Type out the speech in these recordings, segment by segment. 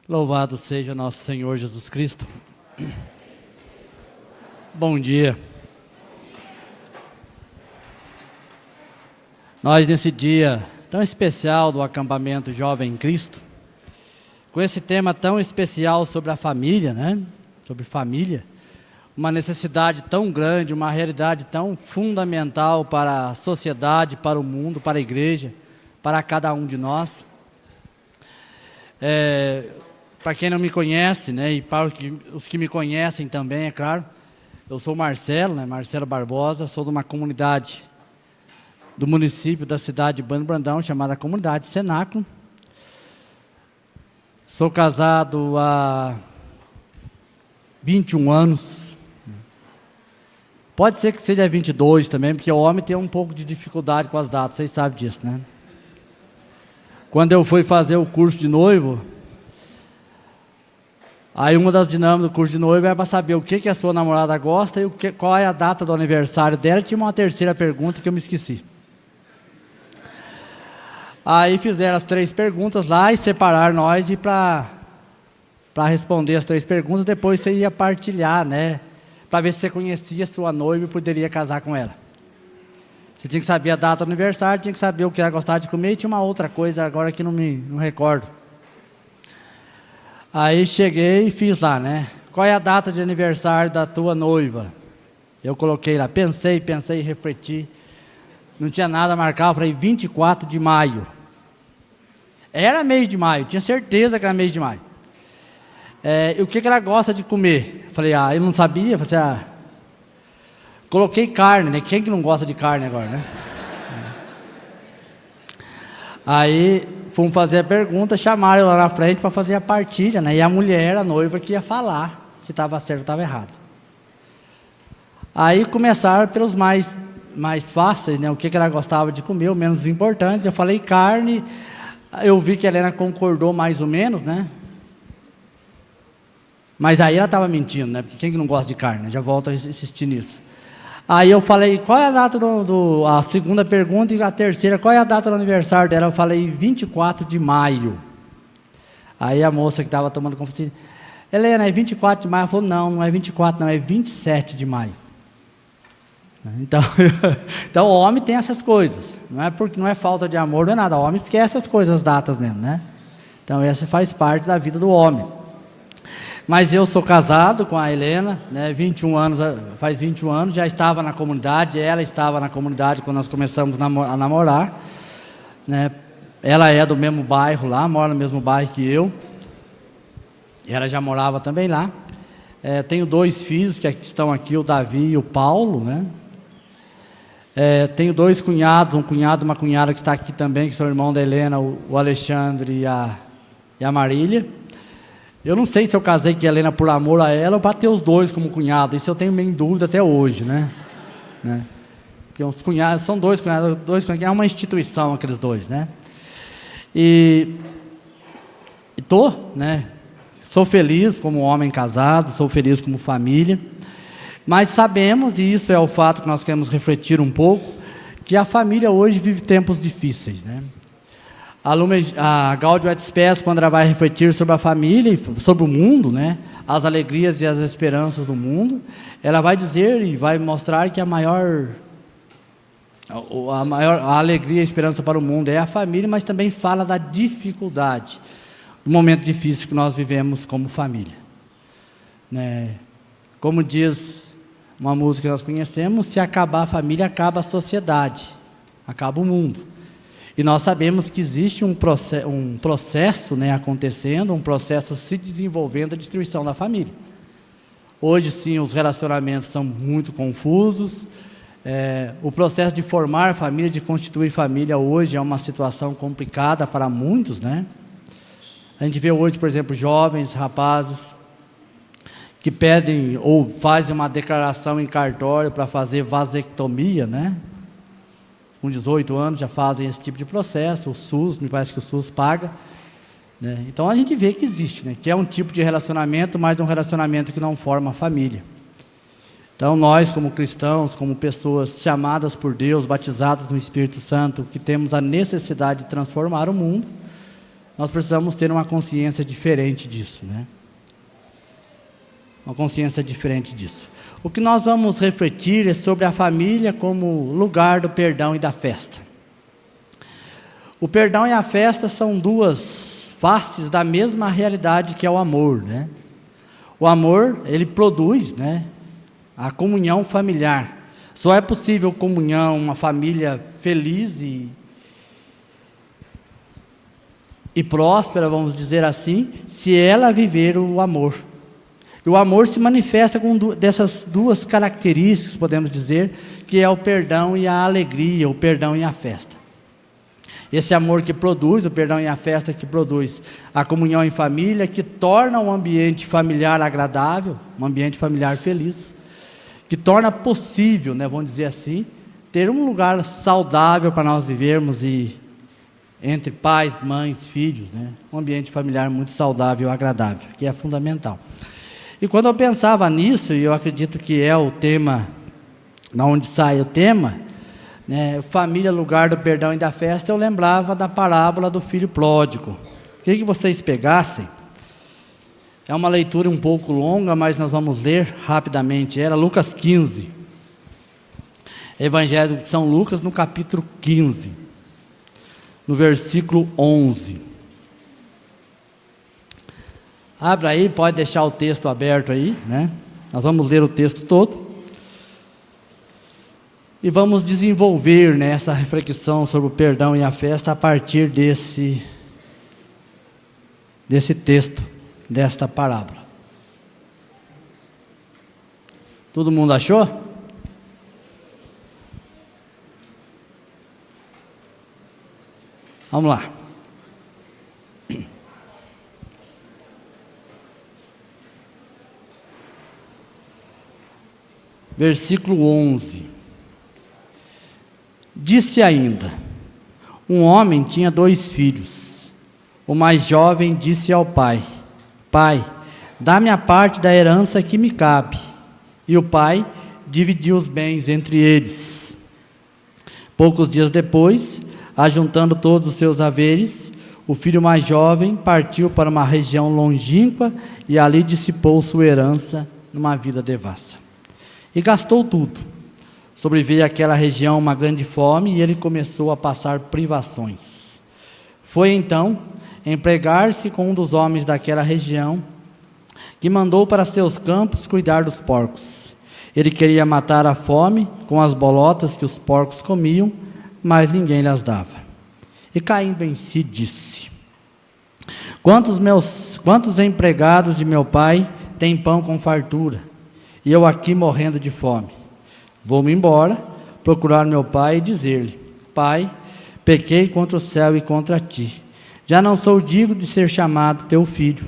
Louvado seja nosso Senhor Jesus Cristo. Bom dia. Nós nesse dia tão especial do acampamento Jovem Cristo, com esse tema tão especial sobre a família, né? Sobre família, uma necessidade tão grande, uma realidade tão fundamental para a sociedade, para o mundo, para a igreja, para cada um de nós. Para quem não me conhece, né, e para os que me conhecem também, é claro, eu sou Marcelo, né, Marcelo Barbosa, sou de uma comunidade do município da cidade de Bueno Brandão, chamada Comunidade Cenáculo. Sou casado há 21 anos. Pode ser que seja 22 também, porque o homem tem um pouco de dificuldade com as datas, vocês sabem disso, né? Quando eu fui fazer o curso de noivo, aí uma das dinâmicas do curso de noivo era para saber o que a sua namorada gosta e qual é a data do aniversário dela. Tinha uma terceira pergunta que eu me esqueci. Aí fizeram as 3 perguntas lá e separaram nós para responder as 3 perguntas. Depois você ia partilhar, né? Para ver se você conhecia a sua noiva e poderia casar com ela. Você tinha que saber a data do aniversário, tinha que saber o que ela gostava de comer, e tinha uma outra coisa agora que não recordo. Aí cheguei e fiz lá, né? Qual é a data de aniversário da tua noiva? Eu coloquei lá, pensei, refleti. Não tinha nada marcado, falei 24 de maio. Era mês de maio, tinha certeza que era mês de maio. E o que ela gosta de comer? Falei, eu não sabia, falei coloquei carne, né? Quem que não gosta de carne agora, né? Aí fomos fazer a pergunta, chamaram eu lá na frente para fazer a partilha, né? E a mulher, a noiva, que ia falar se estava certo ou estava errado. Aí começaram pelos mais fáceis, né? O que ela gostava de comer, o menos importante. Eu falei carne, eu vi que a Helena concordou mais ou menos, né? Mas aí ela estava mentindo, né? Porque quem que não gosta de carne? Já volto a insistir nisso. Aí eu falei, qual é a data a segunda pergunta e a terceira, qual é a data do aniversário dela? Eu falei 24 de maio. Aí a moça que estava tomando confiança, Helena, é 24 de maio? Ela falou, não é 24 não, é 27 de maio. Então o homem tem essas coisas, não é falta de amor, não é nada, o homem esquece as coisas, as datas mesmo, né? Então essa faz parte da vida do homem. Mas eu sou casado com a Helena, né, faz 21 anos, já estava na comunidade, ela estava na comunidade quando nós começamos a namorar, né? Ela é do mesmo bairro lá, mora no mesmo bairro que eu, ela já morava também lá. Tenho 2 filhos que estão aqui, o Davi e o Paulo, né? Tenho 2 cunhados, um cunhado e uma cunhada que está aqui também, que são irmãos da Helena, o Alexandre e a Marília. Eu não sei se eu casei com a Helena por amor a ela ou para ter os 2 como cunhado. Isso eu tenho meio em dúvida até hoje, né? Porque os cunhados, são 2 cunhados, é uma instituição aqueles 2, né? E né? Sou feliz como homem casado, sou feliz como família. Mas sabemos, e isso é o fato que nós queremos refletir um pouco, que a família hoje vive tempos difíceis, né? A Gáudio et Spes, quando ela vai refletir sobre a família e sobre o mundo, né, as alegrias e as esperanças do mundo, ela vai dizer e vai mostrar que a alegria e a esperança para o mundo é a família, mas também fala da dificuldade, do momento difícil que nós vivemos como família, né? Como diz uma música que nós conhecemos, se acabar a família, acaba a sociedade, acaba o mundo. E nós sabemos que existe um processo, né, acontecendo, um processo se desenvolvendo, a destruição da família. Hoje, sim, os relacionamentos são muito confusos. O processo de formar família, de constituir família, hoje é uma situação complicada para muitos, né? A gente vê hoje, por exemplo, jovens, rapazes, que pedem ou fazem uma declaração em cartório para fazer vasectomia, né? Com 18 anos já fazem esse tipo de processo, o SUS, me parece que o SUS paga, né? Então a gente vê que existe, né? Que é um tipo de relacionamento, mas um relacionamento que não forma família. Então nós, como cristãos, como pessoas chamadas por Deus, batizadas no Espírito Santo, que temos a necessidade de transformar o mundo, nós precisamos ter uma consciência diferente disso, né? Uma consciência diferente disso. O que nós vamos refletir é sobre a família como lugar do perdão e da festa. O perdão e a festa são duas faces da mesma realidade que é o amor, né? O amor, ele produz, né, a comunhão familiar. Só é possível comunhão, uma família feliz e próspera, vamos dizer assim, se ela viver o amor. E o amor se manifesta com dessas duas características, podemos dizer, que é o perdão e a alegria, o perdão e a festa. Esse amor que produz, o perdão e a festa que produz a comunhão em família, que torna um ambiente familiar agradável, um ambiente familiar feliz, que torna possível, né, vamos dizer assim, ter um lugar saudável para nós vivermos e entre pais, mães, filhos, né, um ambiente familiar muito saudável e agradável, que é fundamental. E quando eu pensava nisso, e eu acredito que é o tema, de onde sai o tema, né, família, lugar do perdão e da festa, eu lembrava da parábola do filho pródigo. Queria que vocês pegassem, é uma leitura um pouco longa, mas nós vamos ler rapidamente, era Lucas 15, Evangelho de São Lucas, no capítulo 15, no versículo 11. Abra aí, pode deixar o texto aberto aí, né? Nós vamos ler o texto todo. E vamos desenvolver, né, essa reflexão sobre o perdão e a festa a partir desse texto, desta parábola. Todo mundo achou? Vamos lá. Versículo 11. Disse ainda: um homem tinha 2 filhos. O mais jovem disse ao pai: Pai, dá-me a parte da herança que me cabe. E o pai dividiu os bens entre eles. Poucos dias depois, ajuntando todos os seus haveres, o filho mais jovem partiu para uma região longínqua e ali dissipou sua herança numa vida devassa. E gastou tudo. Sobreveio àquela região uma grande fome e ele começou a passar privações. Foi então empregar-se com um dos homens daquela região, que mandou para seus campos cuidar dos porcos. Ele queria matar a fome com as bolotas que os porcos comiam, mas ninguém lhes dava. E caindo em si disse: Quantos empregados de meu pai têm pão com fartura, e eu aqui morrendo de fome? Vou-me embora, procurar meu pai e dizer-lhe: Pai, pequei contra o céu e contra ti. Já não sou digno de ser chamado teu filho.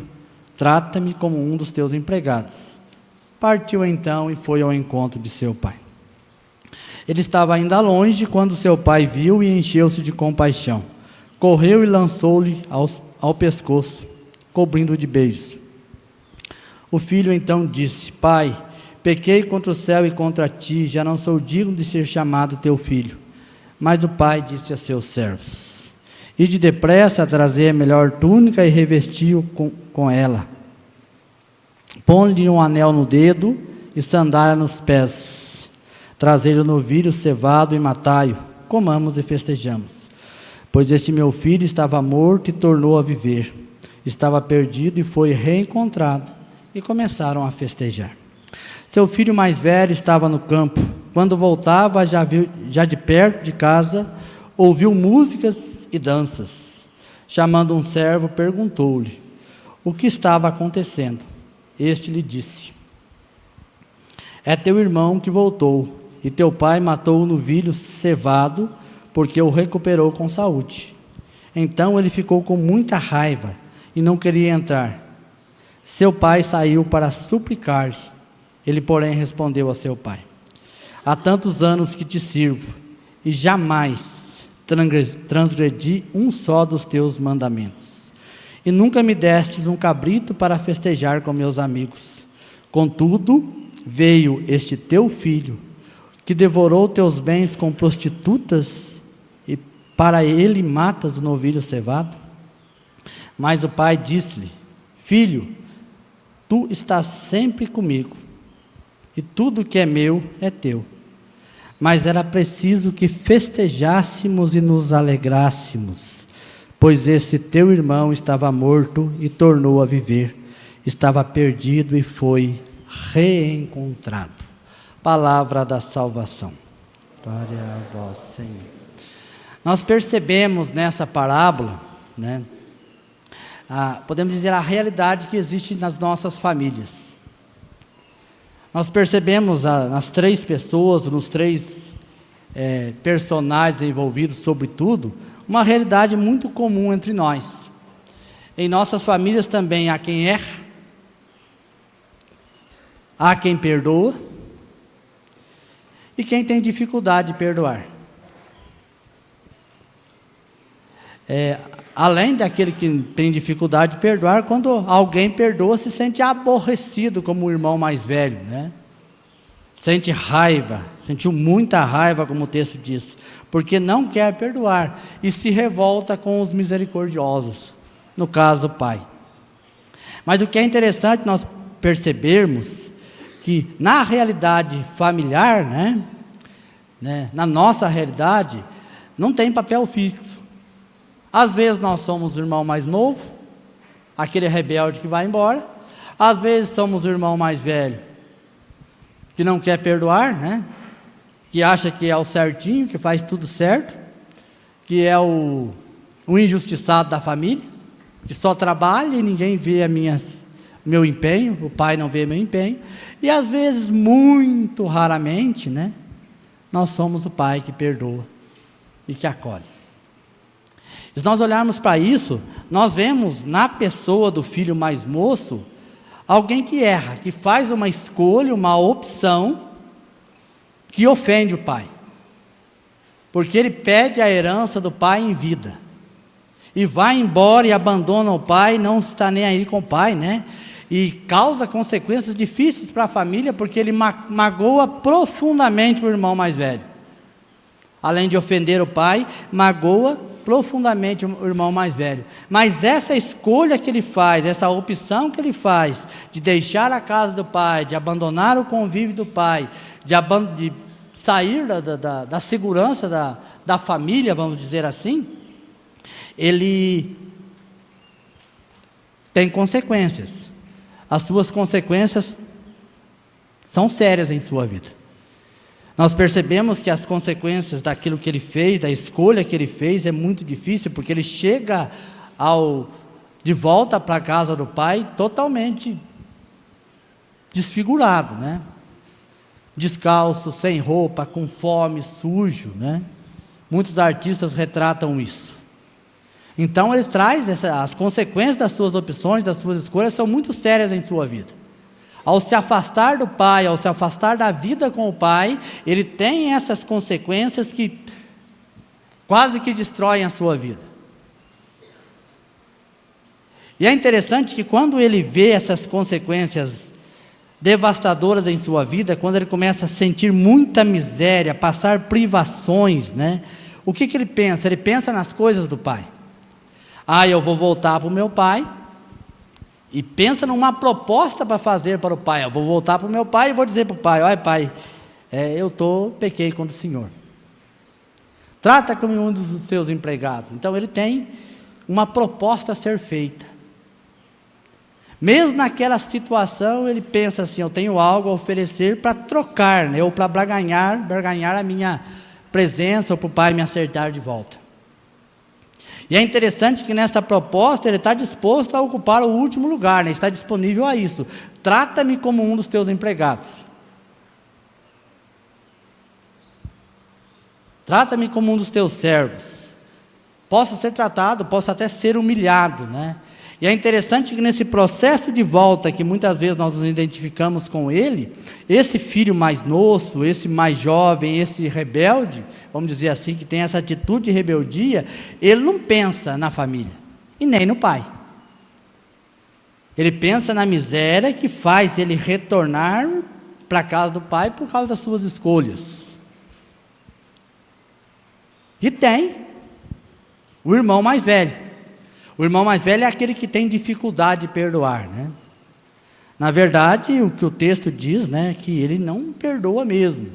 Trata-me como um dos teus empregados. Partiu então e foi ao encontro de seu pai. Ele estava ainda longe quando seu pai viu e encheu-se de compaixão. Correu e lançou-lhe ao pescoço, cobrindo-o de beijos. O filho então disse: Pai, pequei contra o céu e contra ti, já não sou digno de ser chamado teu filho. Mas o pai disse a seus servos: Ide depressa a trazer a melhor túnica e revesti-o com ela. Põe-lhe um anel no dedo e sandália nos pés. Trazei-lhe o novilho cevado e matai-o. Comamos e festejamos. Pois este meu filho estava morto e tornou a viver. Estava perdido e foi reencontrado. E começaram a festejar. Seu filho mais velho estava no campo. Quando voltava, já de perto de casa, ouviu músicas e danças. Chamando um servo, perguntou-lhe o que estava acontecendo. Este lhe disse: É teu irmão que voltou, e teu pai matou o novilho cevado, porque o recuperou com saúde. Então ele ficou com muita raiva e não queria entrar. Seu pai saiu para suplicar-lhe. Ele, porém, respondeu a seu pai: Há tantos anos que te sirvo, e jamais transgredi um só dos teus mandamentos. E nunca me destes um cabrito para festejar com meus amigos. Contudo, veio este teu filho, que devorou teus bens com prostitutas, e para ele matas o novilho cevado? Mas o pai disse-lhe: filho, tu estás sempre comigo, e tudo que é meu é teu. Mas era preciso que festejássemos e nos alegrássemos, pois esse teu irmão estava morto e tornou a viver, estava perdido e foi reencontrado. Palavra da salvação. Glória a vós, Senhor. Nós percebemos nessa parábola, né, podemos dizer a realidade que existe nas nossas famílias. Nós percebemos nas três pessoas, nos três personagens envolvidos, sobretudo, uma realidade muito comum entre nós. Em nossas famílias também há quem erra, há quem perdoa e quem tem dificuldade de perdoar. Além daquele que tem dificuldade de perdoar, quando alguém perdoa, se sente aborrecido como o irmão mais velho, né? Sente raiva, sentiu muita raiva, como o texto diz, porque não quer perdoar e se revolta com os misericordiosos, no caso o pai. Mas o que é interessante nós percebermos, que na realidade familiar, na nossa realidade, não tem papel fixo. Às vezes nós somos o irmão mais novo, aquele rebelde que vai embora. Às vezes somos o irmão mais velho, que não quer perdoar, que acha que é o certinho, que faz tudo certo, que é o injustiçado da família, que só trabalha e ninguém vê meu empenho, o pai não vê meu empenho. E às vezes, muito raramente, nós somos o pai que perdoa e que acolhe. Se nós olharmos para isso, nós vemos na pessoa do filho mais moço, alguém que erra, que faz uma escolha, uma opção, que ofende o pai. Porque ele pede a herança do pai em vida. E vai embora e abandona o pai, não está nem aí com o pai, E causa consequências difíceis para a família, porque ele magoa profundamente o irmão mais velho. Além de ofender o pai, magoa profundamente o irmão mais velho. Mas essa escolha que ele faz, essa opção que ele faz, de deixar a casa do pai, de abandonar o convívio do pai, de sair da segurança da família, vamos dizer assim, ele tem consequências. As suas consequências são sérias em sua vida. Nós percebemos que as consequências daquilo que ele fez, da escolha que ele fez, é muito difícil, porque ele chega de volta para a casa do pai totalmente desfigurado, descalço, sem roupa, com fome, sujo, Muitos artistas retratam isso. Então ele traz as consequências das suas opções, das suas escolhas, são muito sérias em sua vida. Ao se afastar do pai, ao se afastar da vida com o pai, ele tem essas consequências que quase que destroem a sua vida. E é interessante que quando ele vê essas consequências devastadoras em sua vida, quando ele começa a sentir muita miséria, passar privações, o que ele pensa? Ele pensa nas coisas do pai. Eu vou voltar para o meu pai, e pensa numa proposta para fazer para o pai. Eu vou voltar para o meu pai e vou dizer para o pai: olha pai, pequei contra o Senhor, trata como um dos teus empregados. Então ele tem uma proposta a ser feita. Mesmo naquela situação, ele pensa assim: eu tenho algo a oferecer para trocar, ou para barganhar a minha presença, ou para o pai me acertar de volta. E é interessante que nesta proposta ele está disposto a ocupar o último lugar, está disponível a isso. Trata-me como um dos teus empregados. Trata-me como um dos teus servos. Posso ser tratado, posso até ser humilhado, E é interessante que nesse processo de volta, que muitas vezes nós nos identificamos com ele, esse filho mais moço, esse mais jovem, esse rebelde, vamos dizer assim, que tem essa atitude de rebeldia, ele não pensa na família, e nem no pai. Ele pensa na miséria que faz ele retornar para a casa do pai por causa das suas escolhas. E tem o irmão mais velho. O irmão mais velho é aquele que tem dificuldade de perdoar, né? Na verdade, o que o texto diz, né, é que ele não perdoa mesmo.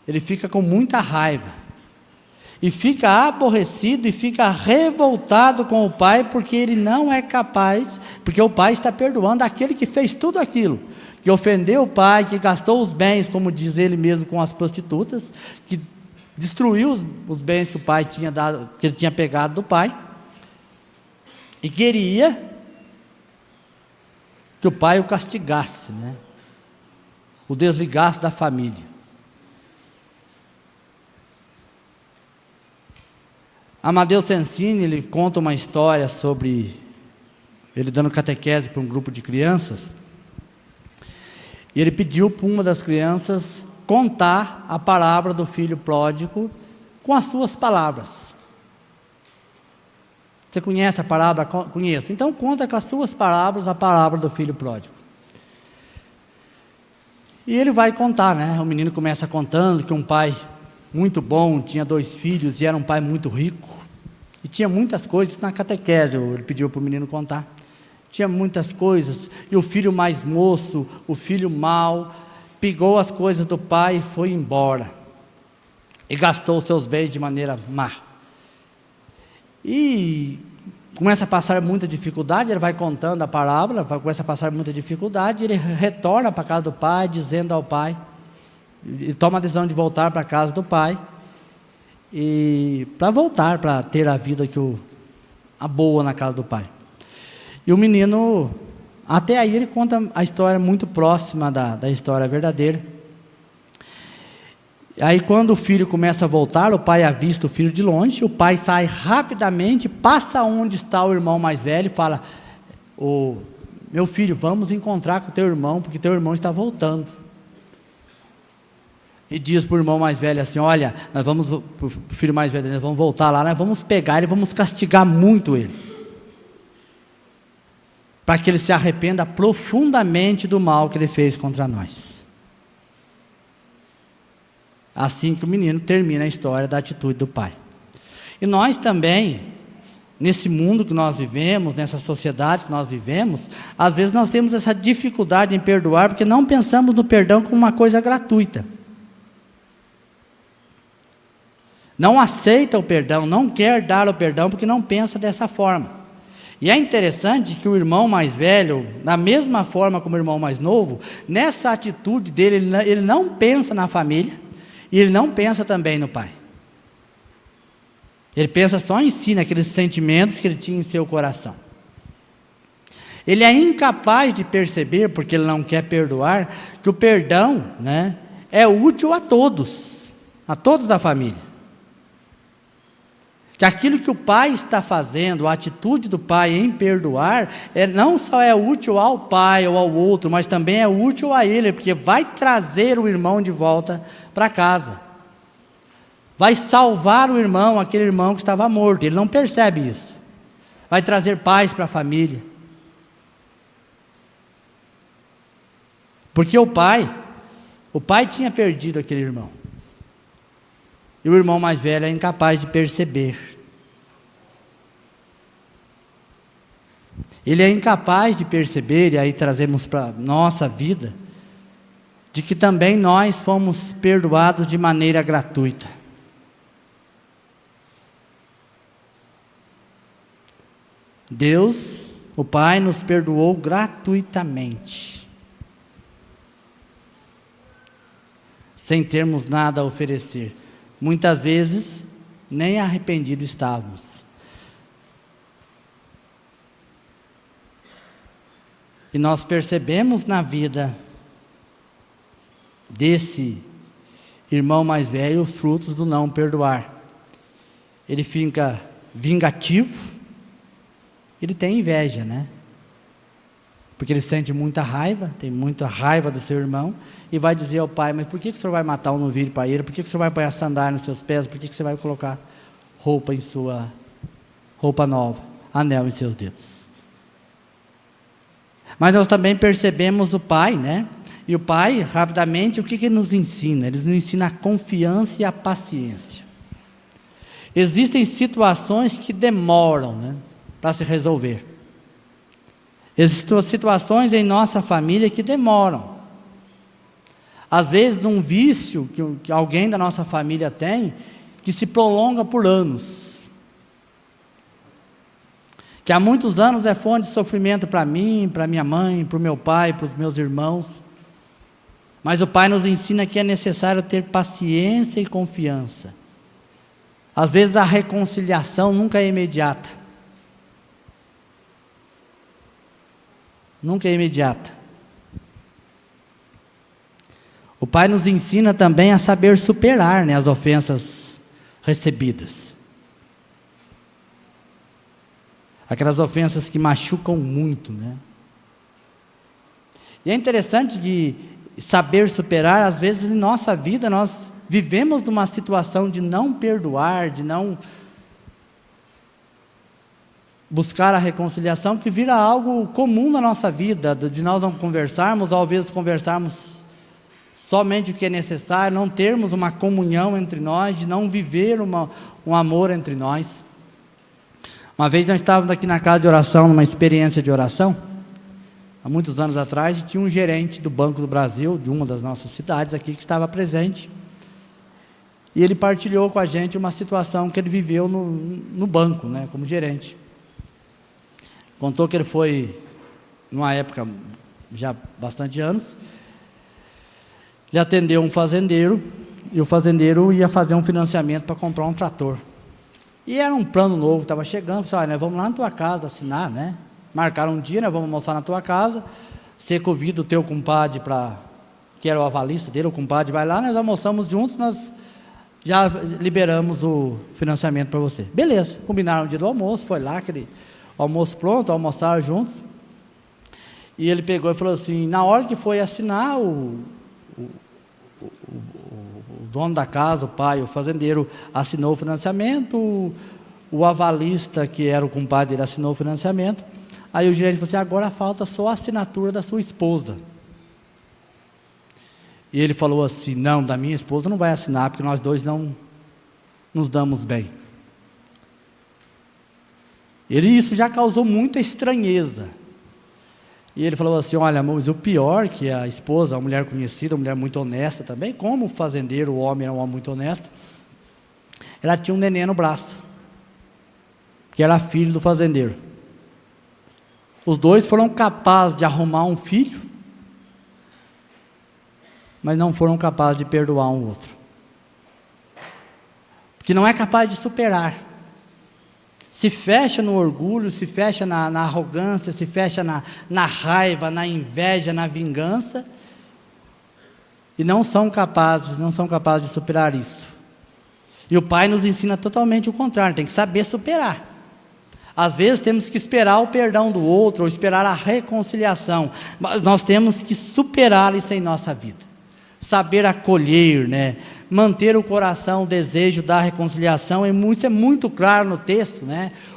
Ele fica com muita raiva. E fica aborrecido e fica revoltado com o pai, porque ele não é capaz, porque o pai está perdoando aquele que fez tudo aquilo, que ofendeu o pai, que gastou os bens, como diz ele mesmo, com as prostitutas, que destruiu os bens que o pai tinha dado, que ele tinha pegado do pai, e queria que o pai o castigasse, né? O desligasse da família. Amadeu Sensini, ele conta uma história sobre ele dando catequese para um grupo de crianças, e ele pediu para uma das crianças contar a parábola do filho pródigo com as suas palavras. Você conhece a parábola? Conheço. Então conta com as suas palavras a parábola do filho pródigo. E ele vai contar, né? O menino começa contando que um pai muito bom, tinha 2 filhos e era um pai muito rico. E tinha muitas coisas na catequese, ele pediu para o menino contar. Tinha muitas coisas, e o filho mais moço, o filho mau, pegou as coisas do pai e foi embora. E gastou os seus bens de maneira má. E começa a passar muita dificuldade, ele vai contando a parábola, começa a passar muita dificuldade, ele retorna para a casa do pai, dizendo ao pai, ele toma a decisão de voltar para a casa do pai, e para voltar, para ter a vida a boa na casa do pai. E o menino, até aí ele conta a história muito próxima da história verdadeira. Aí quando o filho começa a voltar, o pai avista o filho de longe, o pai sai rapidamente, passa onde está o irmão mais velho e fala: meu filho, vamos encontrar com o teu irmão, porque teu irmão está voltando. E diz para o irmão mais velho assim: olha, nós vamos, para o filho mais velho, nós vamos voltar lá, nós vamos pegar ele, vamos castigar muito ele, para que ele se arrependa profundamente do mal que ele fez contra nós. Assim que o menino termina a história da atitude do pai. E nós também, nesse mundo que nós vivemos, nessa sociedade que nós vivemos, às vezes nós temos essa dificuldade em perdoar, porque não pensamos no perdão como uma coisa gratuita. Não aceita o perdão, não quer dar o perdão, porque não pensa dessa forma. E é interessante que o irmão mais velho, da mesma forma como o irmão mais novo, nessa atitude dele, ele não pensa na família, e ele não pensa também no pai. Ele pensa só em si, naqueles sentimentos que ele tinha em seu coração. Ele é incapaz de perceber, porque ele não quer perdoar, que o perdão, né, é útil a todos da família. Que aquilo que o pai está fazendo, a atitude do pai em perdoar, não só é útil ao pai ou ao outro, mas também é útil a ele, porque vai trazer o irmão de volta para casa. Vai salvar o irmão, aquele irmão que estava morto. Ele não percebe isso. Vai trazer paz para a família. Porque o pai tinha perdido aquele irmão. E o irmão mais velho é incapaz de perceber. Ele é incapaz de perceber, e aí trazemos para a nossa vida, de que também nós fomos perdoados de maneira gratuita. Deus, o Pai, nos perdoou gratuitamente, sem termos nada a oferecer. Muitas vezes, nem arrependidos estávamos. E nós percebemos na vida desse irmão mais velho os frutos do não perdoar. Ele fica vingativo, ele tem inveja, né? Porque ele sente muita raiva, tem muita raiva do seu irmão, e vai dizer ao pai: mas por que o senhor vai matar um novilho para ele? Por que o senhor vai pôr a sandália nos seus pés? Por que você vai colocar roupa nova, anel em seus dedos? Mas nós também percebemos o pai, né? E o pai, rapidamente, o que ele nos ensina? Ele nos ensina a confiança e a paciência. Existem situações que demoram, né? para se resolver. Existem situações em nossa família que demoram. Às vezes um vício que alguém da nossa família tem, que se prolonga por anos. Que há muitos anos é fonte de sofrimento para mim, para minha mãe, para o meu pai, para os meus irmãos. Mas o Pai nos ensina que é necessário ter paciência e confiança. Às vezes a reconciliação nunca é imediata. Nunca é imediata. O Pai nos ensina também a saber superar, as ofensas recebidas. Aquelas ofensas que machucam muito, E é interessante de saber superar. Às vezes em nossa vida nós vivemos numa situação de não perdoar, de não buscar a reconciliação, que vira algo comum na nossa vida, de nós não conversarmos, ou às vezes conversarmos somente o que é necessário, não termos uma comunhão entre nós, de não viver um amor entre nós. Uma vez nós estávamos aqui na casa de oração, numa experiência de oração, há muitos anos atrás, e tinha um gerente do Banco do Brasil, de uma das nossas cidades aqui, que estava presente, e ele partilhou com a gente uma situação que ele viveu no banco, como gerente. Contou que ele foi, numa época, já bastante anos, ele atendeu um fazendeiro, e o fazendeiro ia fazer um financiamento para comprar um trator. E era um plano novo, estava chegando, falou, nós vamos lá na tua casa assinar, Marcaram um dia, nós vamos almoçar na tua casa, você convida o teu compadre que era o avalista dele, o compadre vai lá, nós almoçamos juntos, nós já liberamos o financiamento para você. Beleza, combinaram o dia do almoço, foi lá, aquele almoço pronto, almoçaram juntos, e ele pegou e falou assim, na hora que foi assinar, o dono da casa, o pai, o fazendeiro, assinou o financiamento, o avalista, que era o compadre, ele assinou o financiamento, aí o gerente falou assim, agora falta só a assinatura da sua esposa. E ele falou assim, não, da minha esposa não vai assinar, porque nós dois não nos damos bem. Isso já causou muita estranheza. E ele falou assim, olha, mas o pior que a esposa, uma mulher conhecida, uma mulher muito honesta também, como o fazendeiro, o homem era um homem muito honesto, ela tinha um neném no braço, que era filho do fazendeiro. Os dois foram capazes de arrumar um filho, mas não foram capazes de perdoar um outro. Porque não é capaz de superar. Se fecha no orgulho, se fecha na arrogância, se fecha na raiva, na inveja, na vingança, e não são capazes de superar isso. E o Pai nos ensina totalmente o contrário, tem que saber superar. Às vezes temos que esperar o perdão do outro, ou esperar a reconciliação, mas nós temos que superar isso em nossa vida. Saber acolher, manter o coração, o desejo da reconciliação, isso é muito claro no texto,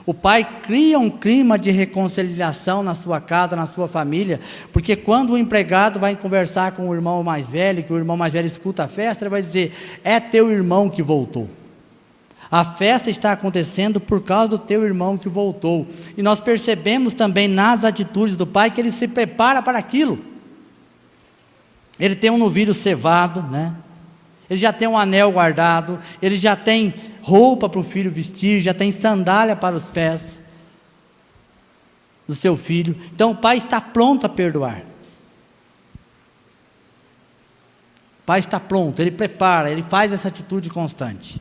O Pai cria um clima de reconciliação na sua casa, na sua família, porque quando o empregado vai conversar com o irmão mais velho, que o irmão mais velho escuta a festa, ele vai dizer, é teu irmão que voltou. A festa está acontecendo por causa do teu irmão que voltou. E nós percebemos também nas atitudes do Pai que ele se prepara para aquilo. Ele tem um novilho cevado, Ele já tem um anel guardado, ele já tem roupa para o filho vestir, já tem sandália para os pés do seu filho. Então o Pai está pronto a perdoar. O Pai está pronto, ele prepara, ele faz essa atitude constante.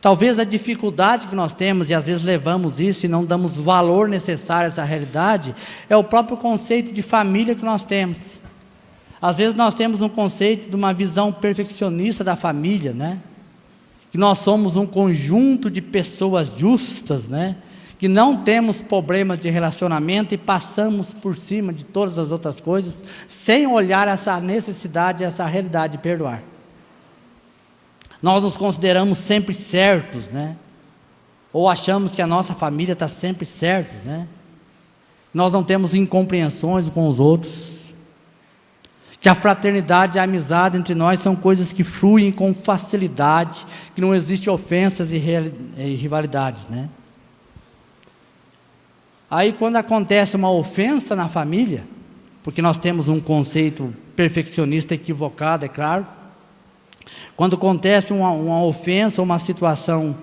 Talvez a dificuldade que nós temos, e às vezes levamos isso e não damos valor necessário a essa realidade, é o próprio conceito de família que nós temos. Às vezes nós temos um conceito de uma visão perfeccionista da família, que nós somos um conjunto de pessoas justas, que não temos problemas de relacionamento e passamos por cima de todas as outras coisas, sem olhar essa necessidade, essa realidade de perdoar. Nós nos consideramos sempre certos, ou achamos que a nossa família está sempre certa, Nós não temos incompreensões com os outros, Que a fraternidade e a amizade entre nós são coisas que fluem com facilidade, que não existem ofensas e rivalidades, né? Aí quando acontece uma ofensa na família, porque nós temos um conceito perfeccionista equivocado, é claro. Quando acontece uma ofensa, uma situação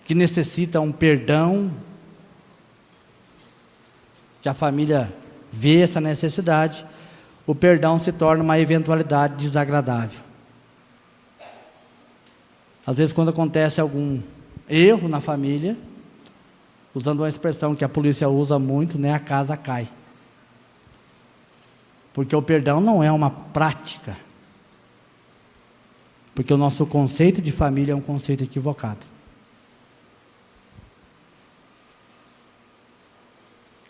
que necessita um perdão, que a família vê essa necessidade, o perdão se torna uma eventualidade desagradável. Às vezes quando acontece algum erro na família, usando uma expressão que a polícia usa muito, né, a casa cai. Porque o perdão não é uma prática. Porque o nosso conceito de família é um conceito equivocado.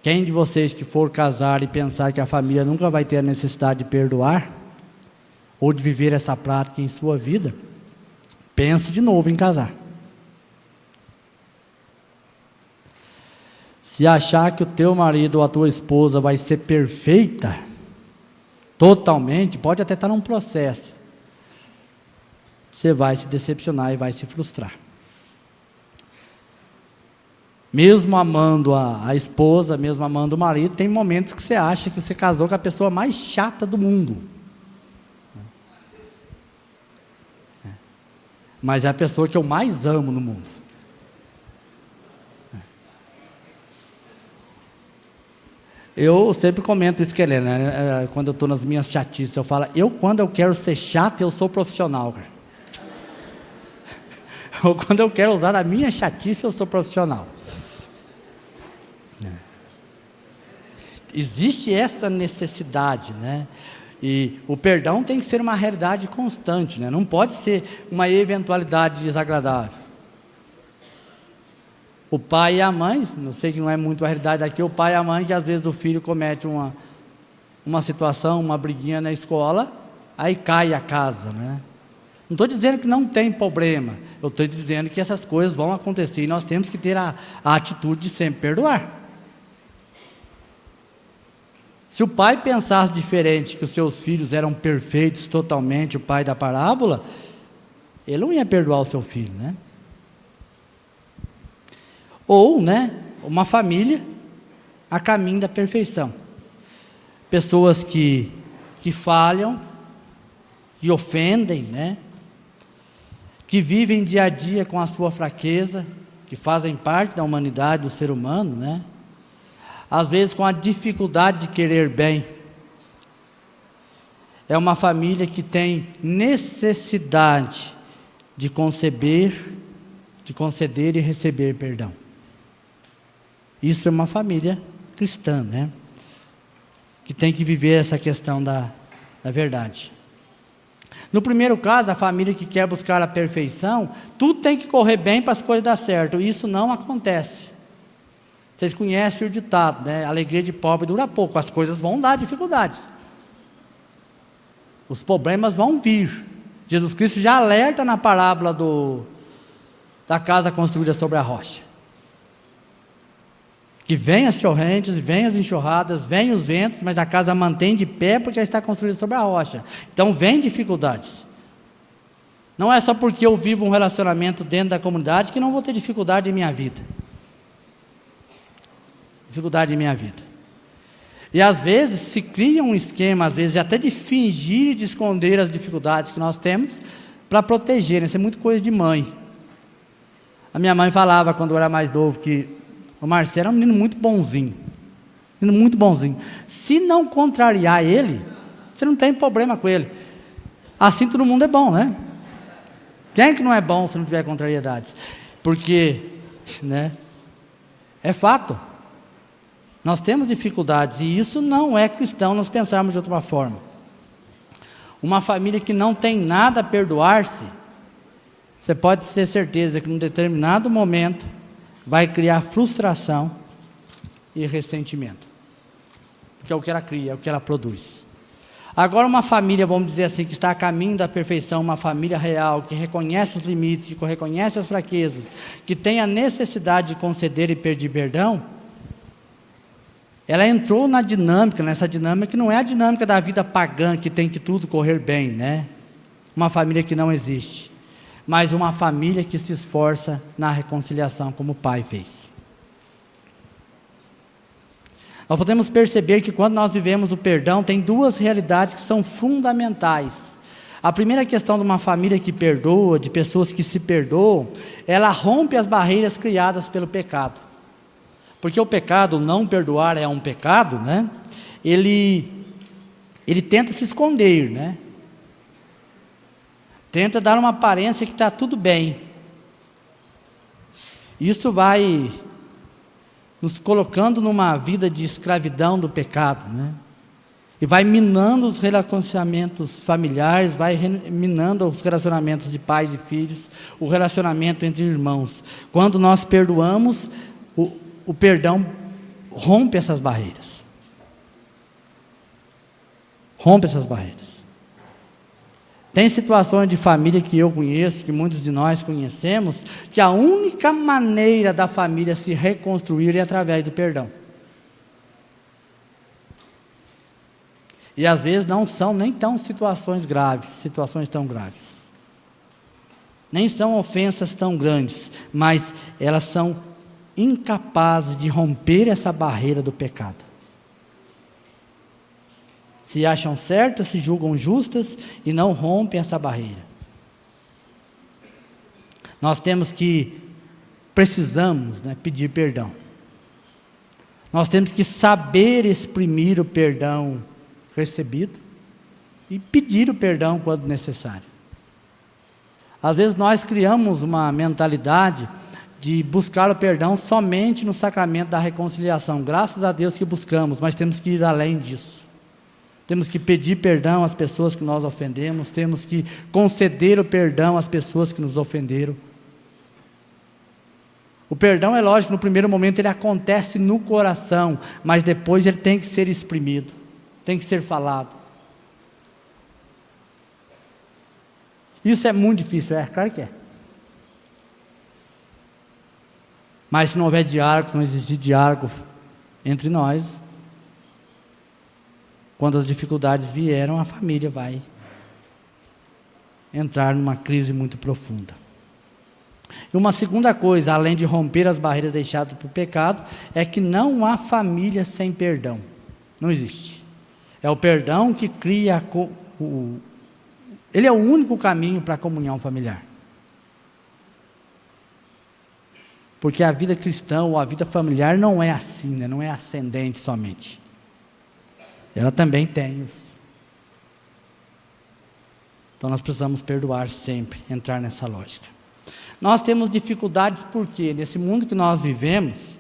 Quem de vocês que for casar e pensar que a família nunca vai ter a necessidade de perdoar, ou de viver essa prática em sua vida, pense de novo em casar. Se achar que o teu marido ou a tua esposa vai ser perfeita, totalmente, pode até estar num processo, você vai se decepcionar e vai se frustrar. Mesmo amando a esposa, mesmo amando o marido, tem momentos que você acha que você casou com a pessoa mais chata do mundo. Mas é a pessoa que eu mais amo no mundo. Eu sempre comento isso, Helena, né? Quando eu estou nas minhas chatices, eu falo, quando eu quero ser chato, eu sou profissional, cara. Ou quando eu quero usar a minha chatice, eu sou profissional. Existe essa necessidade, né? E o perdão tem que ser uma realidade constante, né? Não pode ser uma eventualidade desagradável. O pai e a mãe, não sei que não é muito a realidade aqui, o pai e a mãe, que às vezes o filho comete uma situação, uma briguinha na escola, aí cai a casa, né? Não estou dizendo que não tem problema, eu estou dizendo que essas coisas vão acontecer e nós temos que ter a atitude de sempre perdoar. Se o pai pensasse diferente, que os seus filhos eram perfeitos totalmente, o pai da parábola, ele não ia perdoar o seu filho, né? Ou, né, uma família a caminho da perfeição. Pessoas que falham, que ofendem, né? Que vivem dia a dia com a sua fraqueza, que fazem parte da humanidade, do ser humano, né? Às vezes com a dificuldade de querer bem. É uma família que tem necessidade de conceder e receber perdão. Isso é uma família cristã, né? Que tem que viver essa questão da verdade. No primeiro caso, a família que quer buscar a perfeição, tudo tem que correr bem para as coisas dar certo. Isso não acontece. Vocês conhecem o ditado, né? Alegria de pobre dura pouco, as coisas vão dar dificuldades. Os problemas vão vir. Jesus Cristo já alerta na parábola da casa construída sobre a rocha. Que vem as torrentes, vem as enxurradas, vem os ventos, mas a casa mantém de pé porque ela está construída sobre a rocha. Então vem dificuldades. Não é só porque eu vivo um relacionamento dentro da comunidade que não vou ter dificuldade em minha vida. Dificuldade em minha vida. E às vezes se cria um esquema, às vezes até de fingir e de esconder as dificuldades que nós temos para proteger, né? Isso é muito coisa de mãe. A minha mãe falava quando eu era mais novo que o Marcelo era um menino muito bonzinho. Menino muito bonzinho. Se não contrariar ele, você não tem problema com ele. Assim todo mundo é bom, né? Quem é que não é bom se não tiver contrariedades? Porque, né? É fato. Nós temos dificuldades e isso não é cristão nós pensarmos de outra forma. Uma família que não tem nada a perdoar-se, você pode ter certeza que num determinado momento vai criar frustração e ressentimento. Porque é o que ela cria, é o que ela produz. Agora uma família, vamos dizer assim, que está a caminho da perfeição, uma família real, que reconhece os limites, que reconhece as fraquezas, que tem a necessidade de conceder e pedir perdão, ela entrou nessa dinâmica que não é a dinâmica da vida pagã, que tem que tudo correr bem, né? Uma família que não existe, mas uma família que se esforça na reconciliação, como o pai fez. Nós podemos perceber que quando nós vivemos o perdão, tem duas realidades que são fundamentais. A primeira questão de uma família que perdoa, de pessoas que se perdoam, ela rompe as barreiras criadas pelo pecado. Porque o pecado, não perdoar é um pecado, né? Ele tenta se esconder, né? Tenta dar uma aparência que está tudo bem. Isso vai nos colocando numa vida de escravidão do pecado, né? E vai minando os relacionamentos familiares, vai minando os relacionamentos de pais e filhos, o relacionamento entre irmãos. Quando nós perdoamos, o perdão rompe essas barreiras. Rompe essas barreiras. Tem situações de família que eu conheço, que muitos de nós conhecemos, que a única maneira da família se reconstruir é através do perdão. E às vezes não são nem tão situações tão graves. Nem são ofensas tão grandes, mas elas são incapazes de romper essa barreira do pecado. Se acham certas, se julgam justas e não rompem essa barreira. Nós precisamos, né, pedir perdão. Nós temos que saber exprimir o perdão recebido e pedir o perdão quando necessário. Às vezes nós criamos uma mentalidade de buscar o perdão somente no sacramento da reconciliação. Graças a Deus que buscamos, mas temos que ir além disso. Temos que pedir perdão às pessoas que nós ofendemos, temos que conceder o perdão às pessoas que nos ofenderam. O perdão, é lógico, no primeiro momento ele acontece no coração, mas depois ele tem que ser exprimido, tem que ser falado. Isso é muito difícil, claro que é. Mas se não houver diálogo, se não existir diálogo entre nós, quando as dificuldades vieram, a família vai entrar numa crise muito profunda. E uma segunda coisa, além de romper as barreiras deixadas pelo pecado, é que não há família sem perdão. Não existe. É o perdão que cria ele é o único caminho para a comunhão familiar. Porque a vida cristã ou a vida familiar não é assim, né? Não é ascendente somente. Ela também tem isso. Então nós precisamos perdoar sempre, entrar nessa lógica. Nós temos dificuldades porque nesse mundo que nós vivemos,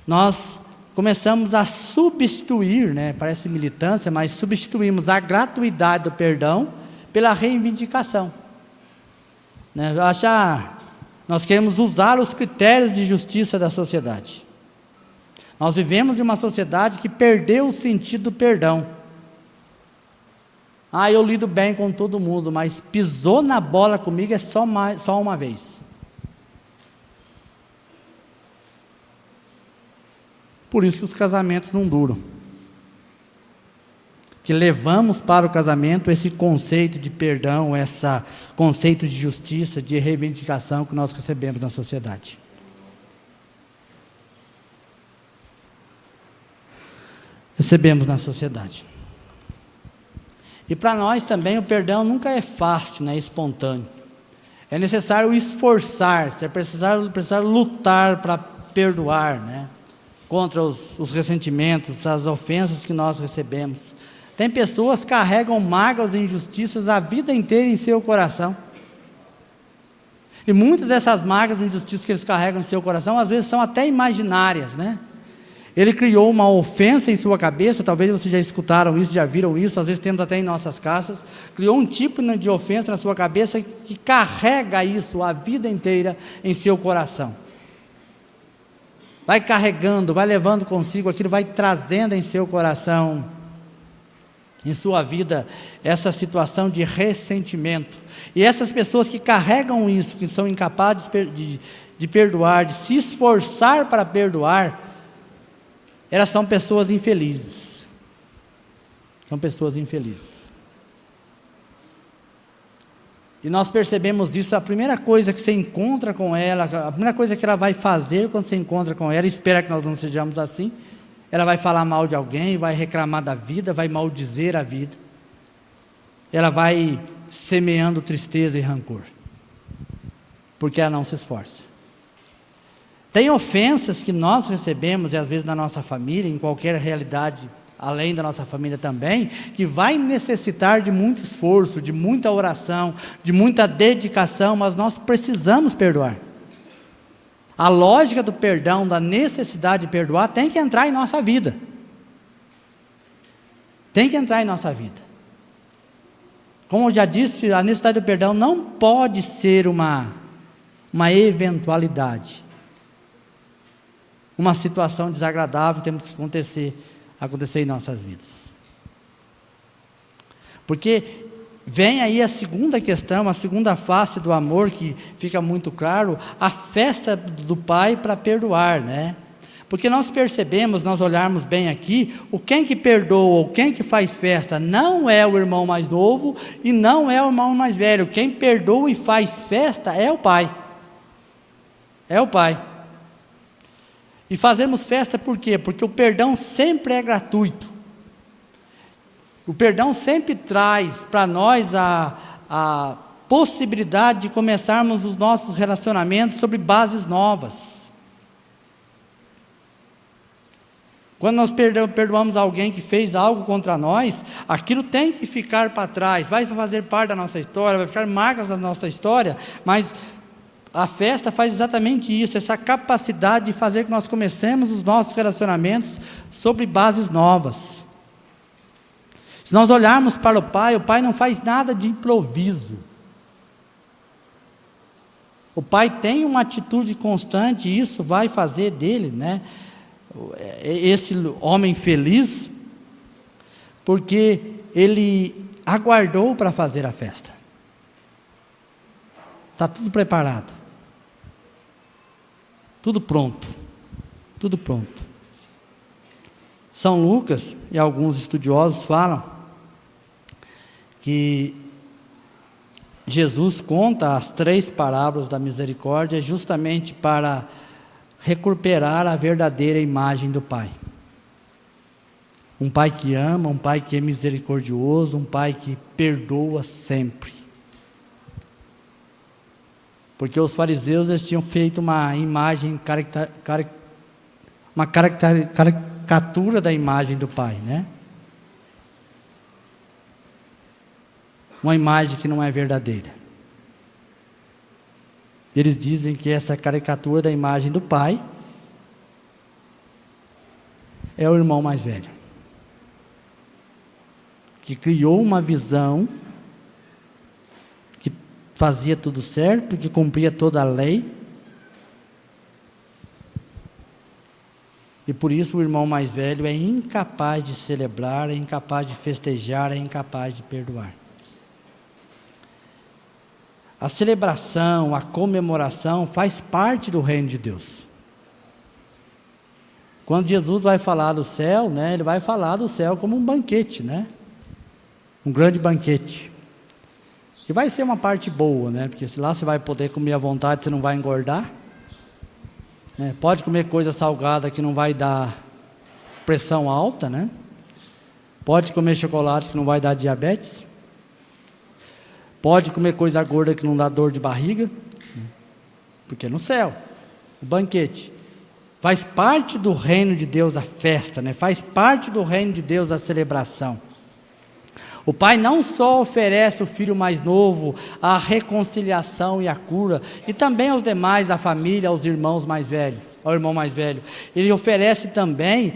nós começamos a substituir, né? Parece militância, mas substituímos a gratuidade do perdão pela reivindicação. Né? Nós queremos usar os critérios de justiça da sociedade. Nós vivemos em uma sociedade que perdeu o sentido do perdão. Eu lido bem com todo mundo, mas pisou na bola comigo é só uma vez. Por isso que os casamentos não duram. Que levamos para o casamento esse conceito de perdão, esse conceito de justiça, de reivindicação que nós recebemos na sociedade. Recebemos na sociedade. E para nós também o perdão nunca é fácil, né, espontâneo. É necessário esforçar-se, é precisar lutar para perdoar, né, contra os ressentimentos, as ofensas que nós recebemos. Tem pessoas que carregam mágoas e injustiças a vida inteira em seu coração. E muitas dessas mágoas e injustiças que eles carregam em seu coração, às vezes são até imaginárias, né? Ele criou uma ofensa em sua cabeça, talvez vocês já escutaram isso, já viram isso, às vezes temos até em nossas casas. Criou um tipo de ofensa na sua cabeça que carrega isso a vida inteira em seu coração. Vai carregando, vai levando consigo aquilo, vai trazendo em seu coração, em sua vida, essa situação de ressentimento. E essas pessoas que carregam isso, que são incapazes de perdoar, de se esforçar para perdoar, elas são pessoas infelizes. São pessoas infelizes. E nós percebemos isso, a primeira coisa que você encontra com ela, a primeira coisa que ela vai fazer quando você encontra com ela, espera que nós não sejamos assim, ela vai falar mal de alguém, vai reclamar da vida, vai maldizer a vida. Ela vai semeando tristeza e rancor, porque ela não se esforça. Tem ofensas que nós recebemos, e às vezes na nossa família, em qualquer realidade, além da nossa família também, que vai necessitar de muito esforço, de muita oração, de muita dedicação, mas nós precisamos perdoar. A lógica do perdão, da necessidade de perdoar, tem que entrar em nossa vida. Tem que entrar em nossa vida. Como eu já disse, a necessidade do perdão não pode ser uma eventualidade. Uma situação desagradável que temos que acontecer em nossas vidas. Porque vem aí a segunda questão, a segunda face do amor, que fica muito claro, a festa do Pai para perdoar, né? Porque nós percebemos, nós olharmos bem aqui, quem que perdoa, ou quem que faz festa, não é o irmão mais novo e não é o irmão mais velho. Quem perdoa e faz festa é o Pai. É o Pai. E fazemos festa por quê? Porque o perdão sempre é gratuito. O perdão sempre traz para nós a possibilidade de começarmos os nossos relacionamentos sobre bases novas. Quando nós perdoamos alguém que fez algo contra nós, aquilo tem que ficar para trás, vai fazer parte da nossa história, vai ficar marcas da nossa história, mas a festa faz exatamente isso, essa capacidade de fazer que nós comecemos os nossos relacionamentos sobre bases novas. Se nós olharmos para o Pai não faz nada de improviso. O Pai tem uma atitude constante, e isso vai fazer dele, né, esse homem feliz, porque ele aguardou para fazer a festa. Está tudo preparado. Tudo pronto. Tudo pronto. São Lucas e alguns estudiosos falam que Jesus conta as 3 parábolas da misericórdia justamente para recuperar a verdadeira imagem do Pai. Um Pai que ama, um Pai que é misericordioso, um Pai que perdoa sempre. Porque os fariseus, eles tinham feito uma imagem, uma caricatura da imagem do Pai, né? Uma imagem que não é verdadeira. Eles dizem que essa caricatura da imagem do Pai é o irmão mais velho, que criou uma visão, que fazia tudo certo, que cumpria toda a lei, e por isso o irmão mais velho é incapaz de celebrar, é incapaz de festejar, é incapaz de perdoar. A celebração, a comemoração faz parte do reino de Deus. Quando Jesus vai falar do céu, né, ele vai falar do céu como um banquete, né? Um grande banquete. Que vai ser uma parte boa, né? Porque se lá você vai poder comer à vontade, você não vai engordar. Né? Pode comer coisa salgada que não vai dar pressão alta, né? Pode comer chocolate que não vai dar diabetes. Pode comer coisa gorda que não dá dor de barriga, porque no céu, o banquete, faz parte do reino de Deus a festa, né? Faz parte do reino de Deus a celebração. O Pai não só oferece o filho mais novo, a reconciliação e a cura, e também aos demais, à família, aos irmãos mais velhos, ao irmão mais velho. Ele oferece também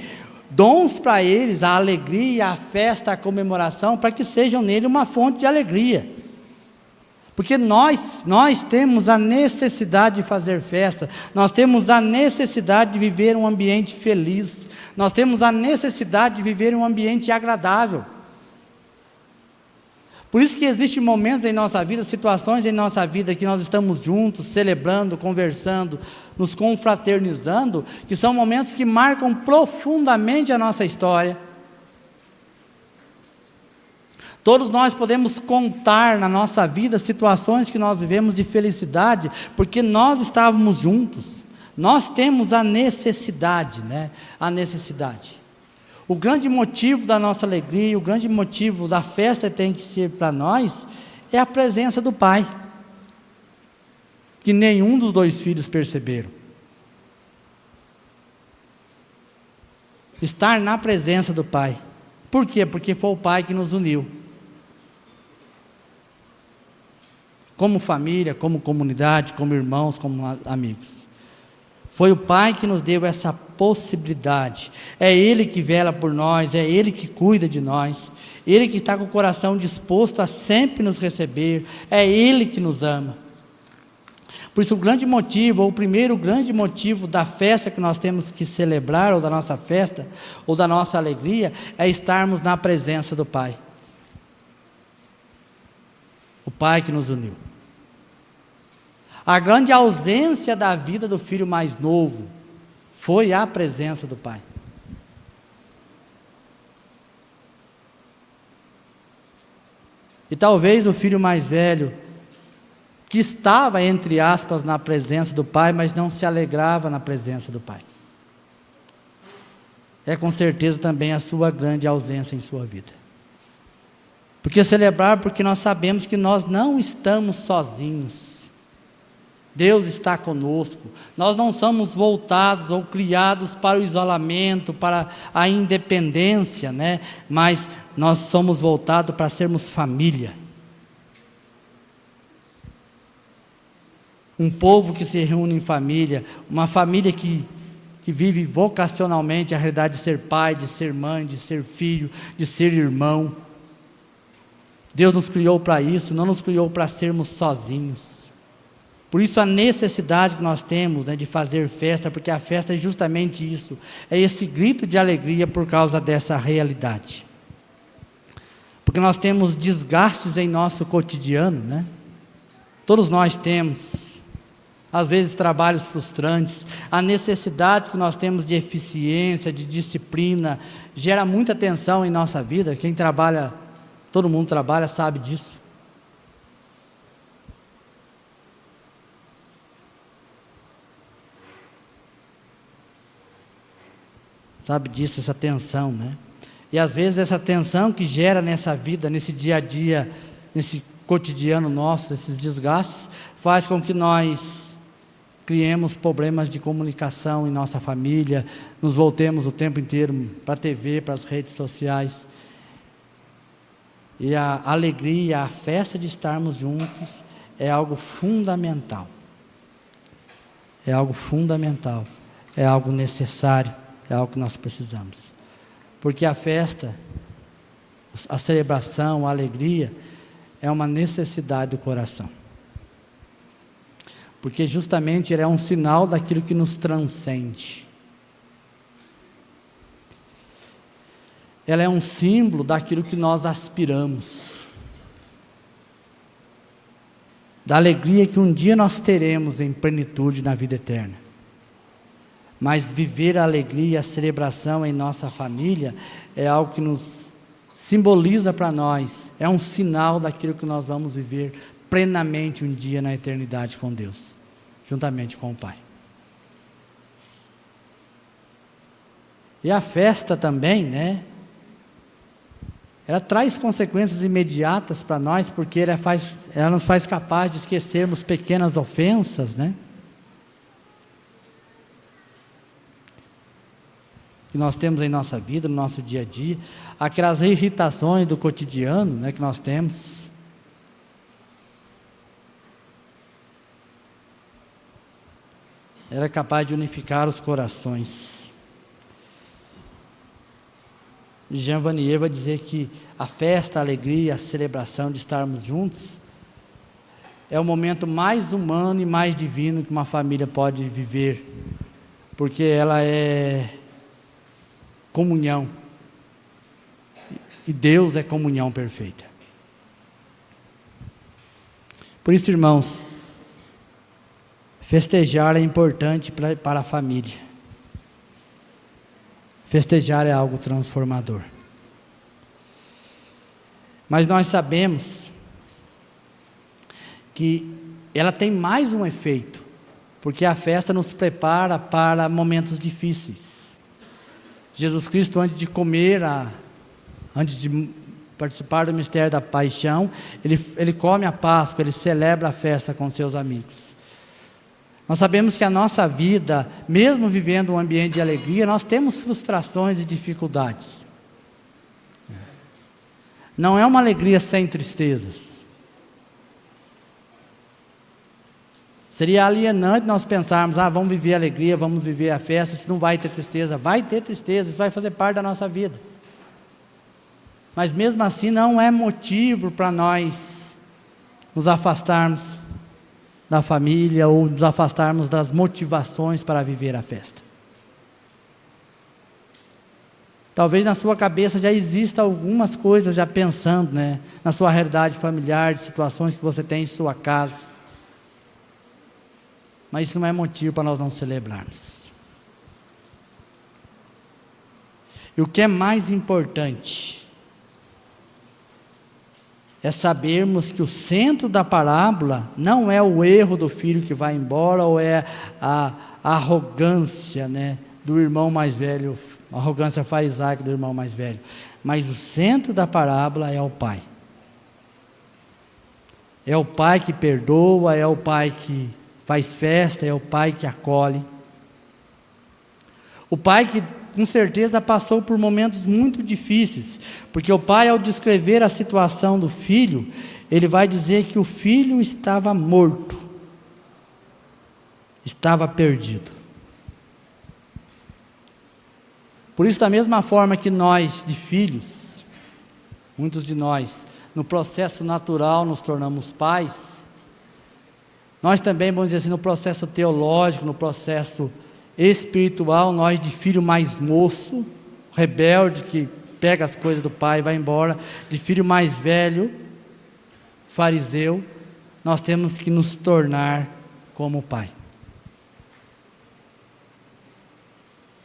dons para eles, a alegria, a festa, a comemoração, para que sejam nele uma fonte de alegria. Porque nós temos a necessidade de fazer festa, nós temos a necessidade de viver um ambiente feliz, nós temos a necessidade de viver um ambiente agradável. Por isso que existem momentos em nossa vida, situações em nossa vida que nós estamos juntos, celebrando, conversando, nos confraternizando, que são momentos que marcam profundamente a nossa história. Todos nós podemos contar na nossa vida situações que nós vivemos de felicidade, porque nós estávamos juntos. Nós temos a necessidade, né? A necessidade. O grande motivo da nossa alegria, o grande motivo da festa tem que ser para nós, é a presença do Pai, que nenhum dos dois filhos perceberam. Estar na presença do Pai. Por quê? Porque foi o Pai que nos uniu. Como família, como comunidade, como irmãos, como amigos. Foi o Pai que nos deu essa possibilidade. É Ele que vela por nós, é Ele que cuida de nós, Ele que está com o coração disposto a sempre nos receber, é Ele que nos ama. Por isso o grande motivo, ou o primeiro grande motivo da festa que nós temos que celebrar, ou da nossa festa, ou da nossa alegria, é estarmos na presença do Pai. O Pai que nos uniu. A grande ausência da vida do filho mais novo foi a presença do Pai. E talvez o filho mais velho, que estava, entre aspas, na presença do Pai, mas não se alegrava na presença do Pai. É com certeza também a sua grande ausência em sua vida. Porque celebrar, porque nós sabemos que nós não estamos sozinhos. Deus está conosco. Nós não somos voltados ou criados para o isolamento, para a independência, né? Mas nós somos voltados para sermos família. Um povo que se reúne em família, uma família que vive vocacionalmente a realidade de ser pai, de ser mãe, de ser filho, de ser irmão. Deus nos criou para isso, não nos criou para sermos sozinhos. Por isso a necessidade que nós temos, né, de fazer festa, porque a festa é justamente isso, é esse grito de alegria por causa dessa realidade. Porque nós temos desgastes em nosso cotidiano, né? Todos nós temos, às vezes trabalhos frustrantes, a necessidade que nós temos de eficiência, de disciplina, gera muita tensão em nossa vida. Quem trabalha, todo mundo trabalha, sabe disso. Sabe disso, essa tensão, né? E às vezes essa tensão que gera nessa vida, nesse dia a dia, nesse cotidiano nosso, esses desgastes, faz com que nós criemos problemas de comunicação em nossa família, nos voltemos o tempo inteiro para a TV, para as redes sociais. E a alegria, a festa de estarmos juntos é algo fundamental. É algo fundamental, é algo necessário. É algo que nós precisamos. Porque a festa, a celebração, a alegria, é uma necessidade do coração. Porque justamente ele é um sinal daquilo que nos transcende. Ela é um símbolo daquilo que nós aspiramos. Da alegria que um dia nós teremos em plenitude na vida eterna. Mas viver a alegria e a celebração em nossa família é algo que nos simboliza para nós, é um sinal daquilo que nós vamos viver plenamente um dia na eternidade com Deus, juntamente com o Pai. E a festa também, né? Ela traz consequências imediatas para nós, porque ela nos faz capaz de esquecermos pequenas ofensas, né? Que nós temos em nossa vida, no nosso dia a dia, aquelas irritações do cotidiano, né, que nós temos. Ela é capaz de unificar os corações. Jean Vanier vai dizer que a festa, a alegria, a celebração de estarmos juntos é o momento mais humano e mais divino que uma família pode viver, porque ela é comunhão, e Deus é comunhão perfeita. Por isso, irmãos, festejar é importante para a família. Festejar é algo transformador. Mas nós sabemos que ela tem mais um efeito, porque a festa nos prepara para momentos difíceis. Jesus Cristo, antes de comer, antes de participar do mistério da paixão, ele come a Páscoa, ele celebra a festa com seus amigos. Nós sabemos que a nossa vida, mesmo vivendo um ambiente de alegria, nós temos frustrações e dificuldades. Não é uma alegria sem tristezas. Seria alienante nós pensarmos, vamos viver a alegria, vamos viver a festa, isso não vai ter tristeza. Vai ter tristeza, isso vai fazer parte da nossa vida. Mas mesmo assim não é motivo para nós nos afastarmos da família ou nos afastarmos das motivações para viver a festa. Talvez na sua cabeça já exista algumas coisas já pensando, na sua realidade familiar, de situações que você tem em sua casa. Mas isso não é motivo para nós não celebrarmos. E o que é mais importante é sabermos que o centro da parábola não é o erro do filho que vai embora, ou é a arrogância, do irmão mais velho, a arrogância farisaica do irmão mais velho. Mas o centro da parábola é o pai. É o pai que perdoa, é o pai que faz festa, é o pai que acolhe. O pai que com certeza passou por momentos muito difíceis, porque o pai, ao descrever a situação do filho, ele vai dizer que o filho estava morto, estava perdido. Por isso, da mesma forma que nós, de filhos, muitos de nós, no processo natural nos tornamos pais, nós também, vamos dizer assim, no processo teológico, no processo espiritual, nós de filho mais moço, rebelde, que pega as coisas do pai e vai embora, de filho mais velho, fariseu, nós temos que nos tornar como o pai.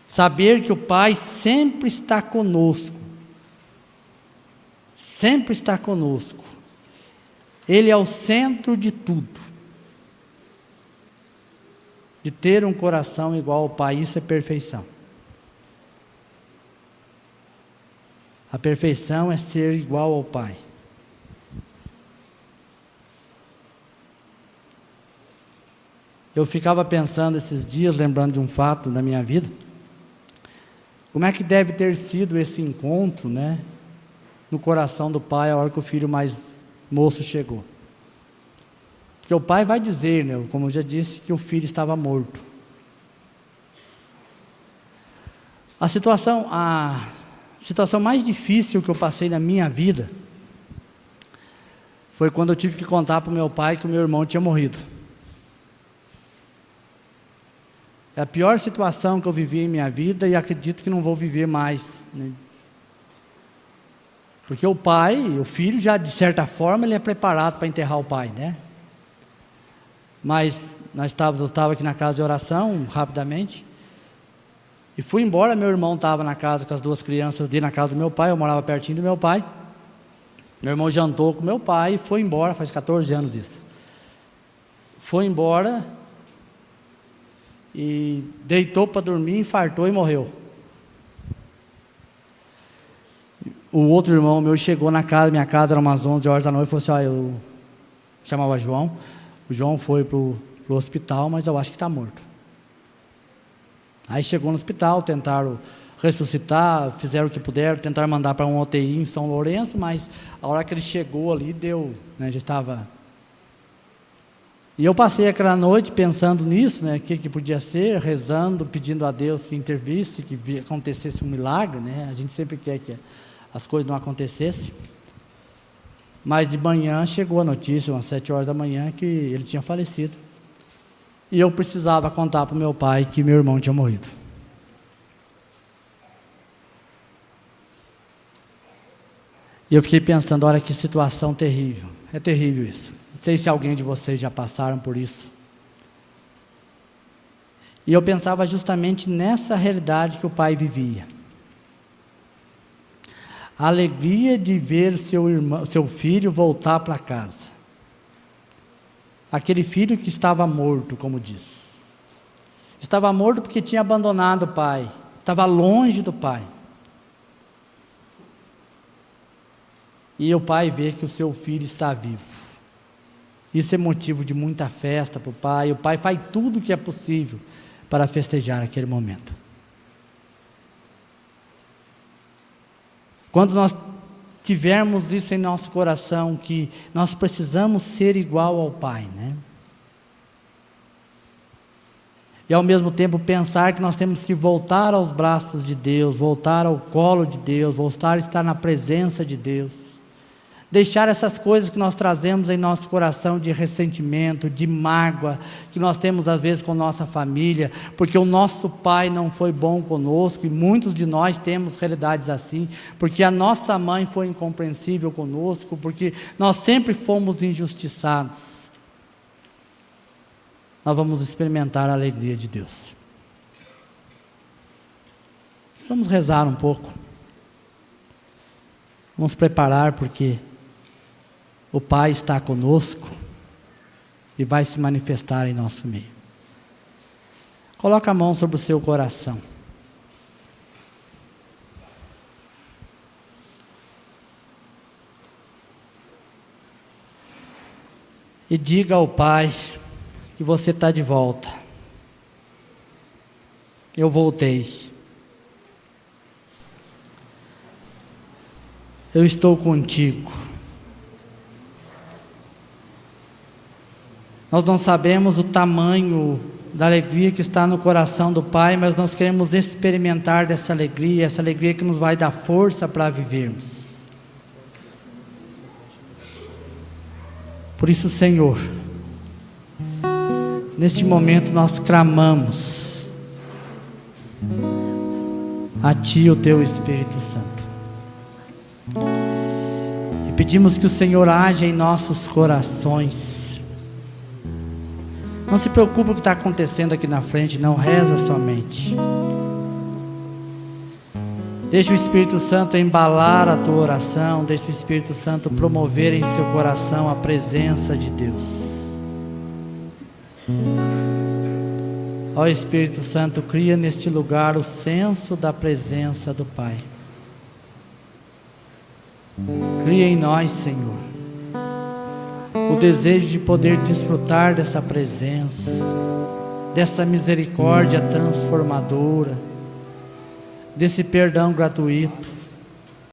Saber que o pai sempre está conosco, sempre está conosco, ele é o centro de tudo. De ter um coração igual ao pai, isso é perfeição. A perfeição é ser igual ao pai. Eu ficava pensando esses dias, lembrando de um fato da minha vida, como é que deve ter sido esse encontro, no coração do pai, a hora que o filho mais moço chegou. Porque o pai vai dizer, como eu já disse, que o filho estava morto. A situação mais difícil que eu passei na minha vida foi quando eu tive que contar para o meu pai que o meu irmão tinha morrido. É a pior situação que eu vivi em minha vida e acredito que não vou viver mais. Porque o filho já, de certa forma, ele é preparado para enterrar o pai, Mas eu estava aqui na casa de oração, rapidamente, e fui embora. Meu irmão estava na casa com as duas crianças dele, na casa do meu pai, eu morava pertinho do meu pai. Meu irmão jantou com meu pai e foi embora, faz 14 anos isso. Foi embora e deitou para dormir, infartou e morreu. O outro irmão meu chegou na casa, minha casa era umas 11 horas da noite, e falou assim, eu chamava João, o João foi para o hospital, mas eu acho que está morto. Aí chegou no hospital, tentaram ressuscitar, fizeram o que puderam, tentaram mandar para um UTI em São Lourenço, mas a hora que ele chegou ali, deu, já estava... E eu passei aquela noite pensando nisso, o que podia ser, rezando, pedindo a Deus que intervisse, que acontecesse um milagre, A gente sempre quer que as coisas não acontecessem. Mas de manhã chegou a notícia, umas 7 horas da manhã, que ele tinha falecido. E eu precisava contar para o meu pai que meu irmão tinha morrido. E eu fiquei pensando, olha que situação terrível. É terrível isso. sei se alguém de vocês já passaram por isso. E eu pensava justamente nessa realidade que o pai vivia. A alegria de ver seu filho voltar para casa. Aquele filho que estava morto, como diz. Estava morto porque tinha abandonado o pai. Estava longe do pai. E o pai vê que o seu filho está vivo. Isso é motivo de muita festa para o pai. O pai faz tudo o que é possível para festejar aquele momento. Quando nós tivermos isso em nosso coração, que nós precisamos ser igual ao pai, né? E ao mesmo tempo pensar que nós temos que voltar aos braços de Deus, voltar ao colo de Deus, voltar a estar na presença de Deus. Deixar essas coisas que nós trazemos em nosso coração de ressentimento, de mágoa, que nós temos às vezes com nossa família, porque o nosso pai não foi bom conosco, e muitos de nós temos realidades assim, porque a nossa mãe foi incompreensível conosco, porque nós sempre fomos injustiçados. Nós vamos experimentar a alegria de Deus. Vamos rezar um pouco. Vamos preparar, porque o Pai está conosco e vai se manifestar em nosso meio. Coloca a mão sobre o seu coração. E diga ao Pai que você está de volta. Eu voltei. Eu estou contigo. Nós não sabemos o tamanho da alegria que está no coração do Pai, mas nós queremos experimentar dessa alegria, essa alegria que nos vai dar força para vivermos. Por isso, Senhor, neste momento nós clamamos a Ti, o Teu Espírito Santo. E pedimos que o Senhor haja em nossos corações. Não se preocupe com o que está acontecendo aqui na frente, não, reza somente. Deixa o Espírito Santo embalar a tua oração, deixa o Espírito Santo promover em seu coração a presença de Deus. Ó Espírito Santo, cria neste lugar o senso da presença do Pai. Cria em nós, Senhor, o desejo de poder desfrutar dessa presença, dessa misericórdia transformadora, desse perdão gratuito.